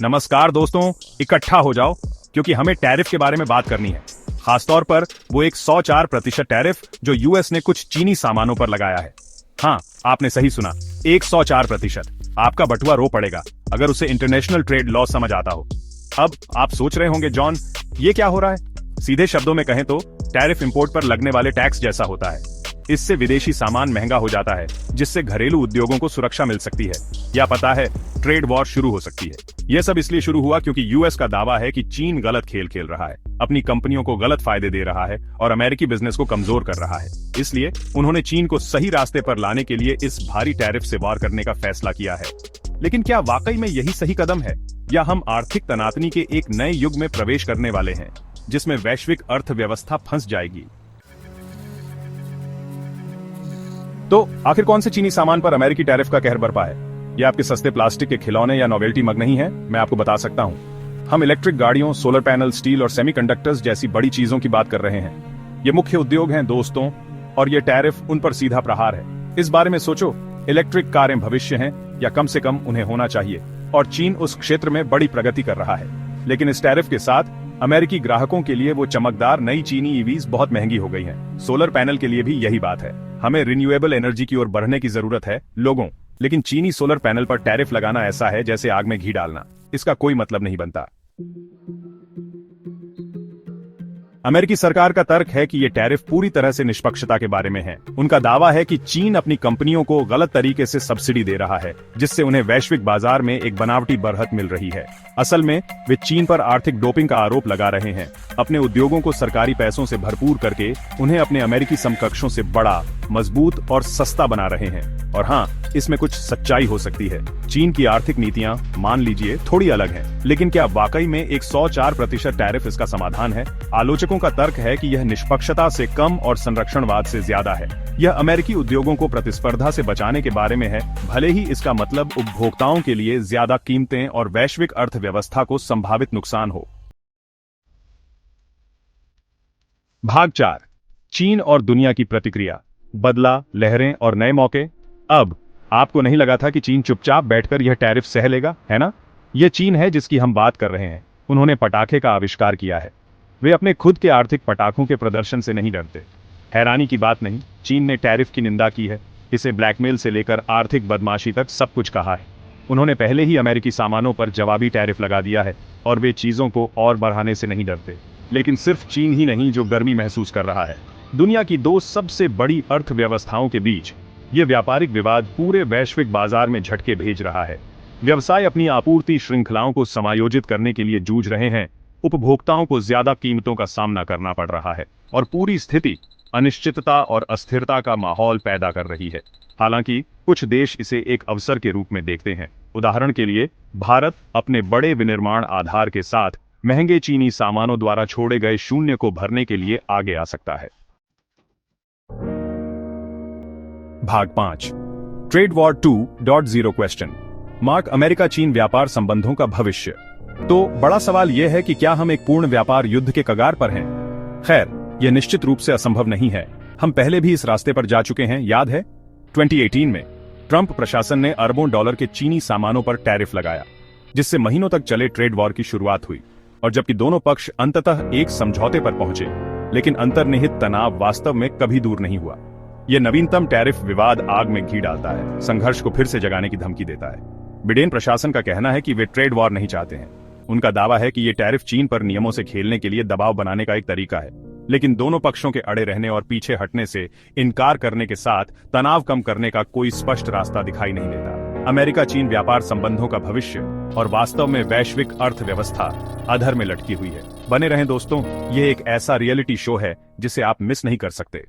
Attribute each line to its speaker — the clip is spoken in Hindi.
Speaker 1: नमस्कार दोस्तों, इकट्ठा हो जाओ क्योंकि हमें टैरिफ के बारे में बात करनी है। खासतौर पर वो एक 104% टैरिफ जो यूएस ने कुछ चीनी सामानों पर लगाया है। हाँ, आपने सही सुना, 104%। आपका बटुआ रो पड़ेगा अगर उसे इंटरनेशनल ट्रेड लॉ समझ आता हो। अब आप सोच रहे होंगे, जॉन ये क्या हो रहा है? सीधे शब्दों में कहें तो टैरिफ इंपोर्ट पर लगने वाले टैक्स जैसा होता है। इससे विदेशी सामान महंगा हो जाता है, जिससे घरेलू उद्योगों को सुरक्षा मिल सकती है, या पता है, ट्रेड वॉर शुरू हो सकती है। यह सब इसलिए शुरू हुआ क्योंकि यूएस का दावा है कि चीन गलत खेल खेल रहा है, अपनी कंपनियों को गलत फायदे दे रहा है और अमेरिकी बिजनेस को कमजोर कर रहा है। इसलिए उन्होंने चीन को सही रास्ते पर लाने के लिए इस भारी टैरिफ से वार करने का फैसला किया है। लेकिन क्या वाकई में यही सही कदम है, या हम आर्थिक तनातनी के एक नए युग में प्रवेश करने वाले हैं जिसमें वैश्विक अर्थव्यवस्था फंस जाएगी? तो आखिर कौन से चीनी सामान पर अमेरिकी टैरिफ का कहर बरपा है? ये आपके सस्ते प्लास्टिक के खिलौने या नोवेल्टी मग नहीं है, मैं आपको बता सकता हूं। हम इलेक्ट्रिक गाड़ियों, सोलर पैनल, स्टील और सेमीकंडक्टर्स जैसी बड़ी चीजों की बात कर रहे हैं। ये मुख्य उद्योग हैं दोस्तों, और ये टैरिफ उन पर सीधा प्रहार है। इस बारे में सोचो, इलेक्ट्रिक कारें भविष्य हैं, या कम से कम उन्हें होना चाहिए, और चीन उस क्षेत्र में बड़ी प्रगति कर रहा है। लेकिन इस टैरिफ के साथ अमेरिकी ग्राहकों के लिए वो चमकदार नई चीनी ईवीज बहुत महंगी हो गई हैं। सोलर पैनल के लिए भी यही बात है। हमें रिन्यूएबल एनर्जी की ओर बढ़ने की जरूरत है लोगों, लेकिन चीनी सोलर पैनल पर टैरिफ लगाना ऐसा है जैसे आग में घी डालना। इसका कोई मतलब नहीं बनता। अमेरिकी सरकार का तर्क है कि ये टैरिफ पूरी तरह से निष्पक्षता के बारे में है। उनका दावा है कि चीन अपनी कंपनियों को गलत तरीके से सब्सिडी दे रहा है, जिससे उन्हें वैश्विक बाजार में एक बनावटी बढ़त मिल रही है। असल में वे चीन पर आर्थिक डोपिंग का आरोप लगा रहे हैं, अपने उद्योगों को सरकारी पैसों से भरपूर करके उन्हें अपने अमेरिकी समकक्षों से बड़ा, मजबूत और सस्ता बना रहे हैं। और हाँ, इसमें कुछ सच्चाई हो सकती है। चीन की आर्थिक नीतियां, मान लीजिए, थोड़ी अलग हैं, लेकिन क्या वाकई में एक 104% टैरिफ इसका समाधान है? आलोचकों का तर्क है कि यह निष्पक्षता से कम और संरक्षणवाद से ज्यादा है। यह अमेरिकी उद्योगों को प्रतिस्पर्धा से बचाने के बारे में है, भले ही इसका मतलब उपभोक्ताओं के लिए ज्यादा कीमतें और वैश्विक अर्थव्यवस्था को संभावित नुकसान हो। भाग 4, चीन और दुनिया की प्रतिक्रिया, बदला, लहरें और नए मौके। अब आपको नहीं लगा था कि चीन चुपचाप बैठकर यह टैरिफ सह लेगा, है ना? यह चीन है जिसकी हम बात कर रहे हैं। उन्होंने पटाखे का आविष्कार किया है। वे अपने खुद के आर्थिक पटाखों के प्रदर्शन से नहीं डरते। हैरानी की बात नहीं, चीन ने टैरिफ की निंदा की है, इसे ब्लैकमेल से लेकर आर्थिक बदमाशी तक सब कुछ कहा है। उन्होंने पहले ही अमेरिकी सामानों पर जवाबी टैरिफ लगा दिया है, और वे चीजों को और बढ़ाने से नहीं डरते। लेकिन सिर्फ चीन ही नहीं जो गर्मी महसूस कर रहा है। दुनिया की दो सबसे बड़ी अर्थव्यवस्थाओं के बीच ये व्यापारिक विवाद पूरे वैश्विक बाजार में झटके भेज रहा है। व्यवसाय अपनी आपूर्ति श्रृंखलाओं को समायोजित करने के लिए जूझ रहे हैं, उपभोक्ताओं को ज्यादा कीमतों का सामना करना पड़ रहा है, और पूरी स्थिति अनिश्चितता और अस्थिरता का माहौल पैदा कर रही है। हालांकि कुछ देश इसे एक अवसर के रूप में देखते हैं। उदाहरण के लिए, भारत अपने बड़े विनिर्माण आधार के साथ महंगे चीनी सामानों द्वारा छोड़े गए शून्य को भरने के लिए आगे आ सकता है। भाग 5, trade war 2.0 question mark, America चीन व्यापार संबंधों का भविष्य। तो बड़ा सवाल यह है कि क्या हम एक पूर्ण व्यापार युद्ध के कगार पर हैं? खैर, यह निश्चित रूप से असंभव नहीं है। हम पहले भी इस रास्ते पर जा चुके हैं, याद है? 2018 में ट्रंप प्रशासन ने अरबों डॉलर के चीनी सामानों पर टैरिफ लगाया, जिससे महीनों तक चले ट्रेड वॉर की शुरुआत हुई। और जबकि दोनों पक्ष अंततः एक समझौते पर पहुंचे, लेकिन अंतर्निहित तनाव वास्तव में कभी दूर नहीं हुआ। यह नवीनतम टैरिफ विवाद आग में घी डालता है, संघर्ष को फिर से जगाने की धमकी देता है। बिडेन प्रशासन का कहना है कि वे ट्रेड वॉर नहीं चाहते हैं। उनका दावा है कि यह टैरिफ चीन पर नियमों से खेलने के लिए दबाव बनाने का एक तरीका है। लेकिन दोनों पक्षों के अड़े रहने और पीछे हटने से इनकार करने के साथ तनाव कम करने का कोई स्पष्ट रास्ता दिखाई नहीं देता। अमेरिका चीन व्यापार संबंधों का भविष्य और वास्तव में वैश्विक अर्थव्यवस्था अधर में लटकी हुई है। बने रहें दोस्तों, यह एक ऐसा रियलिटी शो है जिसे आप मिस नहीं कर सकते।